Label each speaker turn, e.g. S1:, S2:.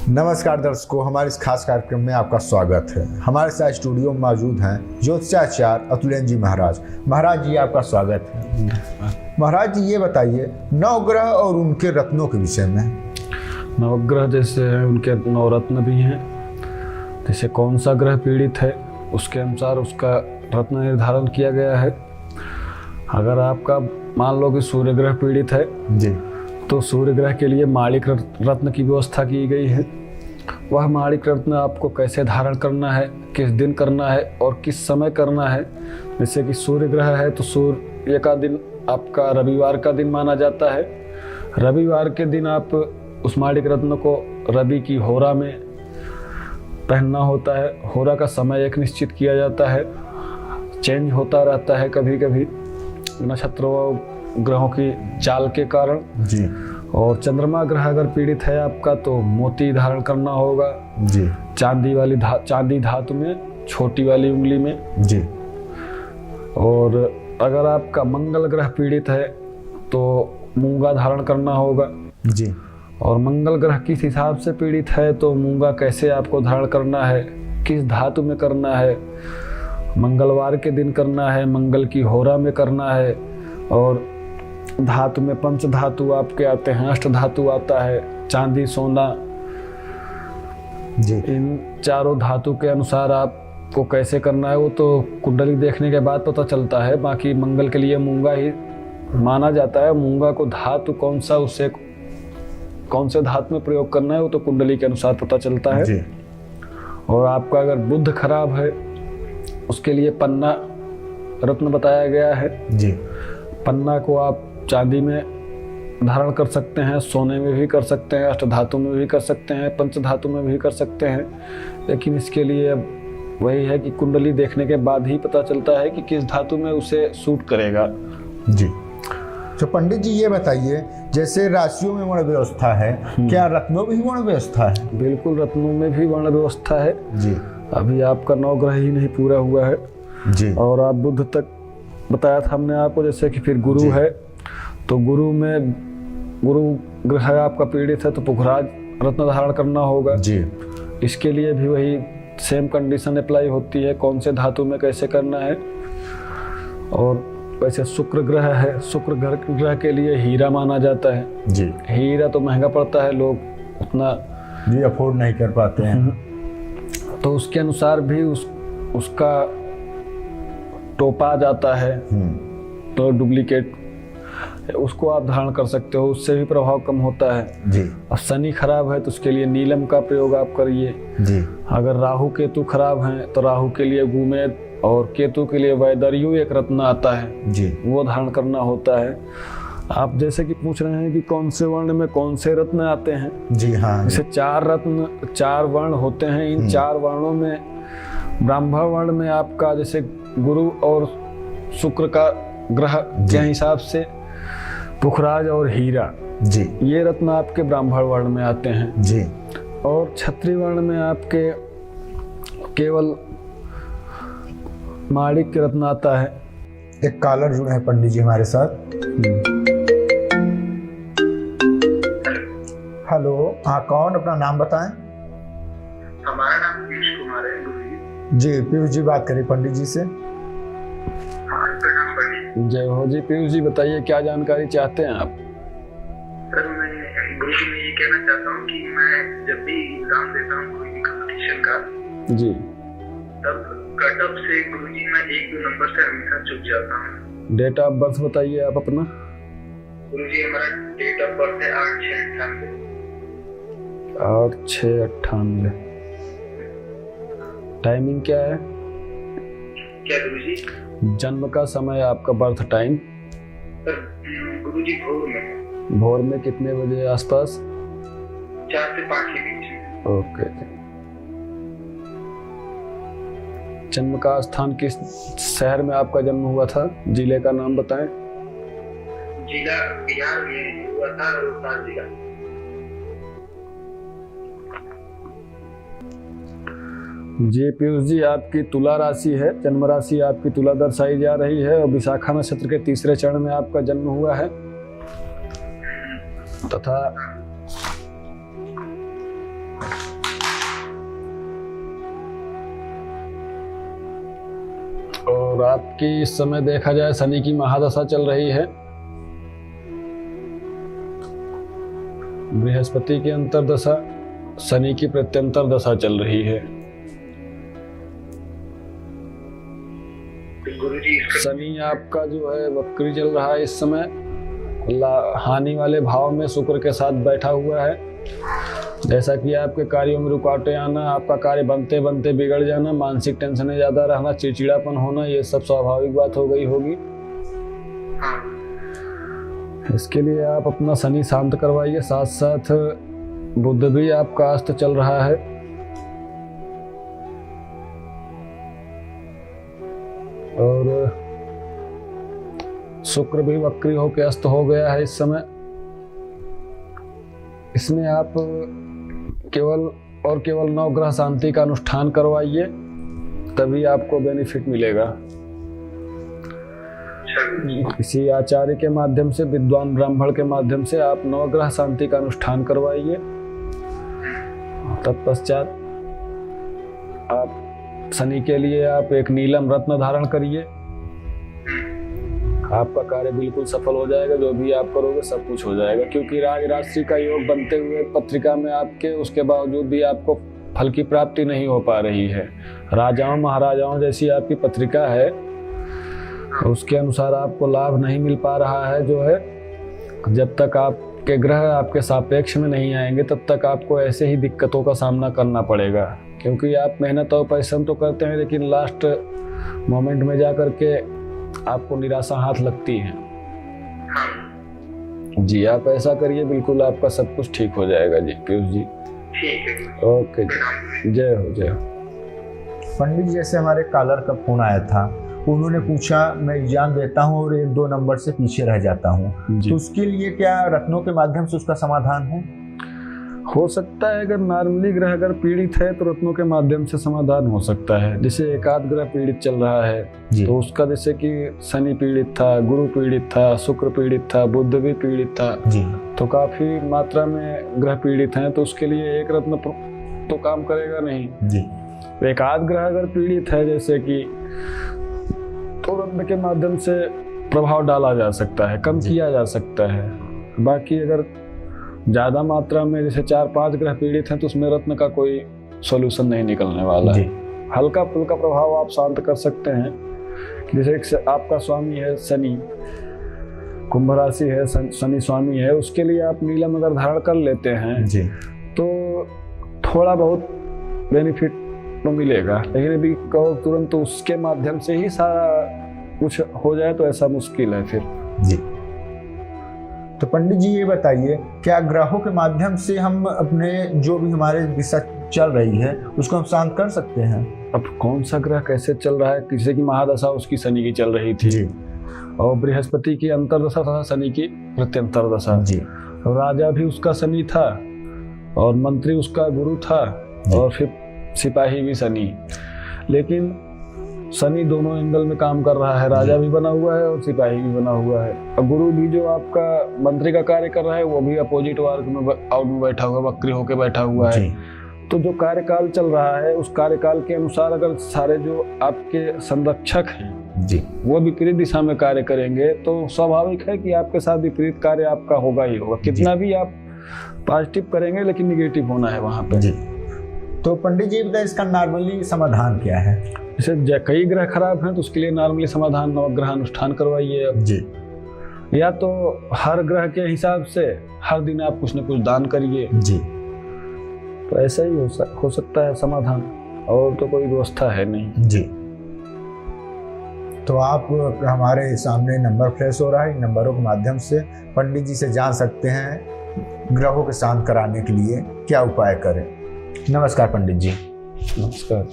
S1: नमस्कार दर्शकों, हमारे इस खास कार्यक्रम में आपका स्वागत है। हमारे साथ स्टूडियो में मौजूद हैं ज्योतिषाचार्य अतुलेन जी महाराज। महाराज जी, आपका स्वागत है। महाराज जी, ये बताइए नवग्रह और उनके रत्नों के विषय में।
S2: नवग्रह जैसे हैं, उनके नवरत्न भी हैं। जैसे कौन सा ग्रह पीड़ित है उसके अनुसार उसका रत्न निर्धारण किया गया है। अगर आपका मान लो कि सूर्य ग्रह पीड़ित है
S1: जी, तो
S2: सूर्य ग्रह के लिए माणिक रत्न की व्यवस्था की गई है। वह माणिक रत्न आपको कैसे धारण करना है, किस दिन करना है और किस समय करना है। जैसे कि सूर्य ग्रह है तो सूर्य का दिन आपका रविवार का दिन माना जाता है। रविवार के दिन आप उस माणिक रत्न को रवि की होरा में पहनना होता है। होरा का समय एक निश्चित किया जाता है, चेंज होता रहता है कभी कभी नक्षत्र व ग्रहों की चाल के कारण
S1: जी।
S2: और चंद्रमा ग्रह अगर पीड़ित है आपका तो मोती धारण करना होगा
S1: जी।
S2: चांदी धातु में, छोटी वाली उंगली में
S1: जी।
S2: और अगर आपका मंगल ग्रह पीड़ित है तो मूंगा धारण करना होगा
S1: जी।
S2: और मंगल ग्रह किस हिसाब से पीड़ित है तो मूंगा कैसे आपको धारण करना है, किस धातु में करना है, मंगलवार के दिन करना है, मंगल की होरा में करना है। और धातु में पंच धातु आपके आते हैं, अष्ट धातु आता है, चांदी, सोना
S1: जी।
S2: इन चारों धातु के अनुसार आपको कैसे करना है वो तो कुंडली देखने के बाद पता चलता है। बाकी मंगल के लिए मूंगा ही माना जाता है। मूंगा को धातु कौन सा, उसे कौन से धातु में प्रयोग करना है वो तो कुंडली के अनुसार पता चलता है
S1: जी।
S2: और आपका अगर बुध खराब है उसके लिए पन्ना रत्न बताया गया है।
S1: जी।
S2: पन्ना को आप चांदी में धारण कर सकते हैं, सोने में भी कर सकते हैं, अष्ट धातु में भी कर सकते हैं, पंच धातु में भी कर सकते हैं। लेकिन इसके लिए अब वही है कि कुंडली देखने के बाद ही पता चलता है कि किस धातु में उसे सूट करेगा।
S1: जी। तो पंडित जी, ये बताइए जैसे राशियों में वर्ण व्यवस्था है, क्या रत्नों में भी वर्ण व्यवस्था है?
S2: बिल्कुल, रत्नों में भी वर्ण व्यवस्था है
S1: जी।
S2: अभी आपका 9 ग्रह ही नहीं पूरा हुआ है
S1: जी।
S2: और आप बुध तक बताया था हमने आपको। जैसे कि फिर गुरु है तो गुरु ग्रह आपका पीड़ित है तो पुखराज रत्न धारण करना होगा
S1: जी।
S2: इसके लिए भी वही सेम कंडीशन अप्लाई होती है, कौन से धातु में कैसे करना है। और वैसे शुक्र ग्रह है, शुक्र ग्रह के लिए हीरा माना जाता है
S1: जी।
S2: हीरा तो महंगा पड़ता है, लोग उतना
S1: जी अफोर्ड नहीं कर पाते हैं।
S2: तो उसके अनुसार भी उसका टोपा जाता है तो डुप्लीकेट उसको आप धारण कर सकते हो, उससे भी प्रभाव कम होता है
S1: जी।
S2: अब शनि खराब है तो उसके लिए नीलम का प्रयोग आप करिए
S1: जी।
S2: अगर राहु केतु खराब हैं तो राहु के लिए गुमेद और केतु के लिए वैदर्यु एक रत्न आता है
S1: जी, वो
S2: धारण करना होता है। आप जैसे कि पूछ रहे हैं कि कौन से वर्ण में कौन से रत्न आते हैं।
S1: जी हाँ।
S2: जैसे 4 वर्ण होते हैं। इन 4 वर्णों में ब्राह्मण वर्ण में आपका जैसे गुरु और शुक्र का ग्रह के हिसाब से पुखराज और हीरा
S1: जी, ये
S2: रत्न आपके ब्राह्मण वर्ण में आते हैं
S1: जी।
S2: और क्षत्रिय वर्ण में आपके केवल माणिक के रत्न आता है।
S1: एक कॉलर जुड़े हैं पंडित जी हमारे साथ। हेलो, हाँ कौन, अपना नाम बताएं।
S3: हमारा नाम पीयूष कुमार है गुरुजी।
S1: जी पीयूष जी, बात करिए पंडित जी से।
S2: जय हो जी। पीयूष जी बताइए क्या जानकारी चाहते हैं आप?
S3: सर मैं गुरुजी में ये कहना चाहता हूँ कि मैं जब भी एग्जाम देता हूँ कोई भी कंपटीशन का
S2: जी,
S3: तब कट ऑफ से गुरुजी मैं 1-2 नंबर से हमेशा चूक जाता हूँ।
S2: डेट ऑफ बर्थ बताइए आप अपना।
S3: गुरुजी हमारा डेट ऑफ बर्थ है 8/6/98।
S2: 8/6/98। टाइमिंग क्या है?
S3: क्या गुरुजी?
S2: जन्म का समय आपका बर्थ टाइम?
S3: सर गुरुजी भोर में।
S2: भोर में कितने बजे आसपास?
S3: 4 से 5 के बीच में।
S2: ओके। जन्म का स्थान किस शहर में आपका जन्म हुआ था? जिले का नाम बताएं।
S3: जिला बिहार में हुआ था, रोहतास जिला।
S2: जी पीयूष जी, आपकी तुला राशि है, जन्म राशि आपकी तुला दर्शाई जा रही है और विशाखा नक्षत्र के 3रे चरण में आपका जन्म हुआ है तथा और आपकी इस समय देखा जाए शनि की महादशा चल रही है, बृहस्पति की अंतर्दशा, शनि की प्रत्यंतर दशा चल रही है।
S3: गुरुजी
S2: शनि आपका जो है वक्री चल रहा है इस समय, हानि वाले भाव में शुक्र के साथ बैठा हुआ है। जैसा कि आपके कार्यों में रुकावटें आना, आपका कार्य बनते बनते बिगड़ जाना, मानसिक टेंशन ज्यादा रहना, चिड़चिड़ापन होना, ये सब स्वाभाविक बात हो गई होगी। इसके लिए आप अपना शनि शांत करवाइए। साथ साथ बुध भी आपका अस्त चल रहा है, और शुक्र भी वक्री होकर अस्त हो गया है इस समय। इसमें आप केवल 9 ग्रह शांति का अनुष्ठान करवाइए, तभी आपको बेनिफिट मिलेगा। किसी आचार्य के माध्यम से, विद्वान ब्राह्मण के माध्यम से आप 9 ग्रह शांति का अनुष्ठान करवाइए। तत्पश्चात आप शनि के लिए आप एक नीलम रत्न धारण करिए, आपका कार्य बिल्कुल सफल हो जाएगा। जो भी आप करोगे सब कुछ हो जाएगा, क्योंकि राज राशि का योग बनते हुए पत्रिका में आपके, उसके बावजूद भी आपको फल की प्राप्ति नहीं हो पा रही है। राजाओं महाराजाओं जैसी आपकी पत्रिका है, उसके अनुसार आपको लाभ नहीं मिल पा रहा है। जो है, जब तक आपके ग्रह आपके सापेक्ष में नहीं आएंगे तब तक आपको ऐसे ही दिक्कतों का सामना करना पड़ेगा, क्योंकि आप मेहनत और परिश्रम तो करते हैं, लेकिन लास्ट मोमेंट में जा करके आपको निराशा हाथ लगती है। जी, आप ऐसा करिए, बिल्कुल आपका सब कुछ ठीक हो जाएगा जी पीयूष जी।
S3: ठीक है।
S2: ओके जी, जय हो जय हो।
S1: पंडित जी, जैसे हमारे कॉलर का फोन आया था, उन्होंने पूछा मैं एग्जाम देता हूँ और 1-2 नंबर से पीछे रह जाता हूँ, तो उसके लिए क्या रत्नों के माध्यम से उसका समाधान हो सकता है? अगर नॉर्मली ग्रह अगर पीड़ित है तो रत्नों के माध्यम से समाधान हो सकता है। जैसे एकाध ग्रह पीड़ित चल रहा है तो उसका, जैसे कि शनि पीड़ित था, गुरु पीड़ित था, शुक्र पीड़ित था, बुध भी पीड़ित था जी, तो काफी मात्रा में ग्रह पीड़ित हैं, तो उसके लिए एक रत्न तो काम करेगा नहीं जी। एकाध ग्रह अगर पीड़ित है जैसे कि, तो रत्न के माध्यम से प्रभाव डाला जा सकता है, कम किया जा सकता है। बाकी अगर ज्यादा मात्रा में जैसे 4-5 ग्रह पीड़ित हैं तो उसमें रत्न का कोई सॉल्यूशन नहीं निकलने वाला है। हल्का फुल्का प्रभाव आप शांत कर सकते हैं। जैसे आपका स्वामी है शनि, कुंभ राशि है, शनि स्वामी है, उसके लिए आप नीलम अगर धारण कर लेते हैं जी, तो थोड़ा बहुत बेनिफिट तो मिलेगा। लेकिन अभी कहो तुरंत तो उसके माध्यम से ही सारा कुछ हो जाए तो ऐसा मुश्किल है फिर जी। तो पंडित जी ये बताइए, क्या ग्रहों के माध्यम से हम अपने जो भी हमारे दिशा चल रही है उसको हम शांत कर सकते हैं?
S2: अब कौन सा ग्रह कैसे चल रहा है? किसी की महादशा उसकी शनि की चल रही थी जी, और बृहस्पति की अंतर्दशा था, शनि की प्रत्यंतर दशा जी, राजा भी उसका शनि था और मंत्री उसका गुरु था, और फिर सिपाही भी शनि। लेकिन शनि दोनों एंगल में काम कर रहा है, राजा भी बना हुआ है और सिपाही भी बना हुआ है। और गुरु भी जो आपका मंत्री का कार्य कर रहा है वो भी अपोजिट वर्ग में आउट में बैठा हुआ, वक्री होकर बैठा हुआ है। तो जो कार्यकाल चल रहा है उस कार्यकाल के अनुसार अगर सारे जो आपके संरक्षक हैं जी वो विपरीत दिशा में कार्य करेंगे तो स्वाभाविक है कि आपके साथ विपरीत कार्य आपका होगा ही होगा। कितना भी आप पॉजिटिव करेंगे लेकिन निगेटिव होना है वहाँ पे जी।
S1: तो पंडित जी बताइए, इसका नॉर्मली समाधान क्या है?
S2: जैसे कई ग्रह खराब हैं तो उसके लिए नॉर्मली समाधान नवग्रह अनुष्ठान करवाइए अब जी, या तो हर ग्रह के हिसाब से हर दिन आप कुछ न कुछ दान करिए जी, तो ऐसा ही हो सकता है समाधान, और तो कोई व्यवस्था है नहीं जी।
S1: तो आप हमारे सामने नंबर फ्लैश हो रहा है, इन नंबरों के माध्यम से पंडित जी से जान सकते हैं ग्रहों के शांत कराने के लिए क्या उपाय करें। नमस्कार पंडित जी।
S2: नमस्कार।